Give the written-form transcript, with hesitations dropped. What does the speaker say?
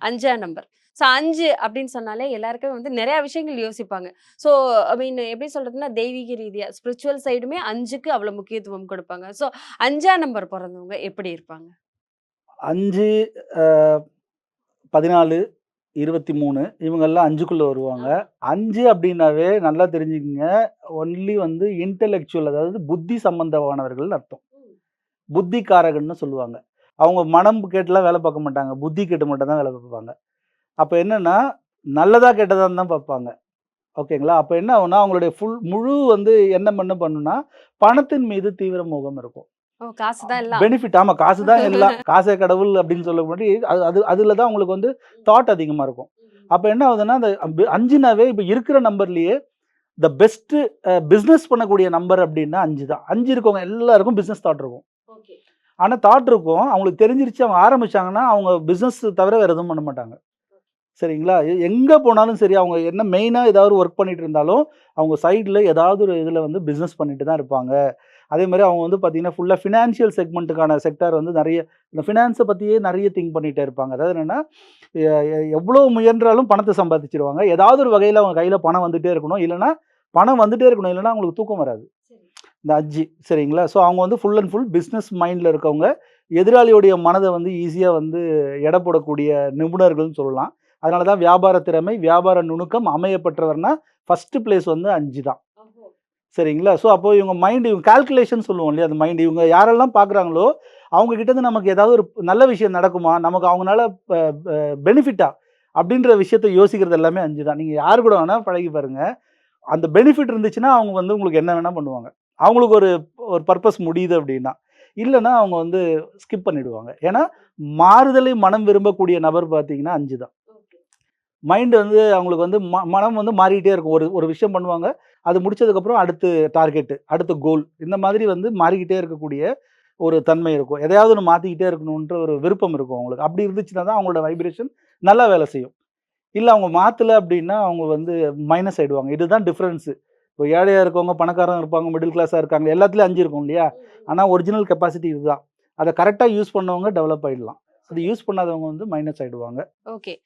5ஆம் number. So 5 அப்படின்னு சொன்னாலே எல்லாருக்கும் வந்து நெறைய விஷயங்கள் யோசிப்பாங்க. ஸோ ஐ மீன் எப்படி சொல்றதுன்னா, தெய்வீக ரீதியா ஸ்பிரிச்சுவல் சைடுமே 5க்கு அவ்வளோ முக்கியத்துவம் குடுப்பாங்க. ஸோ 5ஆம் நம்பர் பொறந்தவங்க எப்படி இருப்பாங்க? 5, அ 14, 23 இவங்கெல்லாம் 5க்குள்ள வருவாங்க. 5 அப்படின்னாவே நல்லா தெரிஞ்சுக்கங்க, ஒன்லி வந்து இன்டெலெக்சுவல் அதாவது புத்தி சம்பந்தமானவர்கள்னு அர்த்தம். புத்திக்காரகன்னு சொல்லுவாங்க. அவங்க மனம் கேட்டுலாம் வேலை பார்க்க மாட்டாங்க. புத்தி கேட்டு மட்டும் தான் வேலை பார்ப்பாங்க. அப்ப என்னன்னா, நல்லதா கெட்டதான்னு தான் பார்ப்பாங்க. ஓகேங்களா? அப்ப என்ன ஆகும்னா, அவங்களுடைய முழு வந்து எண்ணம் என்ன பண்ணும்னா, பணத்தின் மீது தீவிர மோகம் இருக்கும். ஓ! காசு தான் எல்லாம். பெனிஃபிட் ஆமா. காசு தான் எல்லாம். காசே கடவுள் அப்படின்னு சொல்ல முன்னாடி, அது அது அதுல தான் உங்களுக்கு வந்து தாட் அதிகமா இருக்கும். அப்ப என்ன ஆகுதுன்னா, அந்த 5னாவே இப்ப இருக்கிற நம்பர்லயே பெஸ்ட் பிசினஸ் பண்ணக்கூடிய நம்பர் அப்படின்னா 5 தான். 5 இருக்கவங்க எல்லாருக்கும் பிசினஸ் தாட் இருக்கும். ஓகே. ஆனா தாட் இருக்கும். அவங்களுக்கு தெரிஞ்சிருச்சு அவங்க ஆரம்பிச்சாங்கன்னா, அவங்க பிசினஸ் தவிர வேற எதுவும் பண்ண மாட்டாங்க. சரிங்களா? எங்க போனாலும் சரி, அவங்க என்ன மெயினா ஏதாவது ஒர்க் பண்ணிட்டு இருந்தாலும், அவங்க சைட்ல ஏதாவது ஒரு இதுல வந்து பிசினஸ் பண்ணிட்டு தான் இருப்பாங்க. அதேமாரி அவங்க வந்து பார்த்தீங்கன்னா, ஃபுல்லா ஃபினான்ஷியல் செக்மெண்ட்டுக்கான செக்டார் வந்து நெறைய இந்த ஃபினான்ஸ பத்தியே நெறைய திங்க் பண்ணிட்டே இருப்பாங்க. அதாவது என்னன்னா, எ எ எவ்வளோ முயன்றாலும் பணத்த சம்பாதிச்சுருவாங்க. ஏதாவது ஒரு வகையில அவங்க கையில பணம் வந்துட்டே இருக்கணும். இல்லன்னா, பணம் வந்துட்டே இருக்கணும். இல்லன்னா அவங்களுக்கு தூக்கம் வராது. இந்த 5 சரிங்களா? ஸோ அவங்க வந்து ஃபுல் அண்ட் ஃபுல் பிசினஸ் மைண்ட்ல இருக்கவங்க. எதிராளியுடைய மனத வந்து ஈஸியா வந்து எடை போடக்கூடிய நிபுணர்கள்னு சொல்லலாம். அதனால தான் வியாபார திறமை, வியாபார நுணுக்கம் அமைய பெற்றவர்னா, ஃபர்ஸ்ட் பிளேஸ் வந்து 5 தான். சரிங்களா? ஸோ அப்போ இவங்க இவங்க கால்குலேஷன் சொல்லுவோம் இல்லையா? அந்த மைண்ட் இவங்க யாரெல்லாம் பார்க்குறாங்களோ, அவங்க கிட்ட இருந்து நமக்கு ஏதாவது ஒரு நல்ல விஷயம் நடக்குமா? நமக்கு அவங்கனால ப ப பெனிஃபிட்டா? அப்படின்ற விஷயத்த யோசிக்கிறது எல்லாமே 5 தான். நீங்க யார் கூட வேணா பழகி பாருங்க. அந்த பெனிஃபிட் இருந்துச்சுன்னா, அவங்க வந்து உங்களுக்கு என்ன வேணா பண்ணுவாங்க. அவங்களுக்கு ஒரு ஒரு பர்ப்பஸ் முடியுது அப்படின்னா. இல்லன்னா அவங்க வந்து ஸ்கிப் பண்ணிடுவாங்க. ஏன்னா, மாறுதலை மனம் விரும்பக்கூடிய நபர் பார்த்தீங்கன்னா 5 தான். மைண்ட் வந்து அவங்களுக்கு வந்து மனம் வந்து மாறிட்டே இருக்கும். ஒரு ஒரு விஷயம் பண்ணுவாங்க. அது முடிச்சதுக்கப்புறம் அடுத்து டார்கெட், அடுத்த கோல் இந்த மாதிரி வந்து மாறிக்கிட்டே இருக்கக்கூடிய ஒரு தன்மை இருக்கும். எதையாவது ஒண்ணு மாத்திக்கிட்டே இருக்கணுன்ற ஒரு விருப்பம் இருக்கும் அவங்களுக்கு. அப்படி இருந்துச்சுன்னா தான் அவங்களோட வைப்ரேஷன் நல்லா வேலை செய்யும். இல்ல அவங்க மாத்தல அப்படின்னா, அவங்க வந்து மைனஸ் ஆயிடுவாங்க. இதுதான் டிஃபரன்ஸ். இப்போ ஏழையா இருக்கவங்க, பணக்காரங்க இருப்பாங்க, மிடில் கிளாஸா இருக்காங்க. எல்லாத்துலயும் 5 இருக்கும் இல்லையா? ஆனா ஒரிஜினல் கெப்பாசிட்டி இதுதான். அத கரெக்ட்டா யூஸ் பண்ணவங்க டெவலப் ஆயிடலாம். அது யூஸ் பண்ணாதவங்க வந்து மைனஸ் ஆயிடுவாங்க. ஓகே.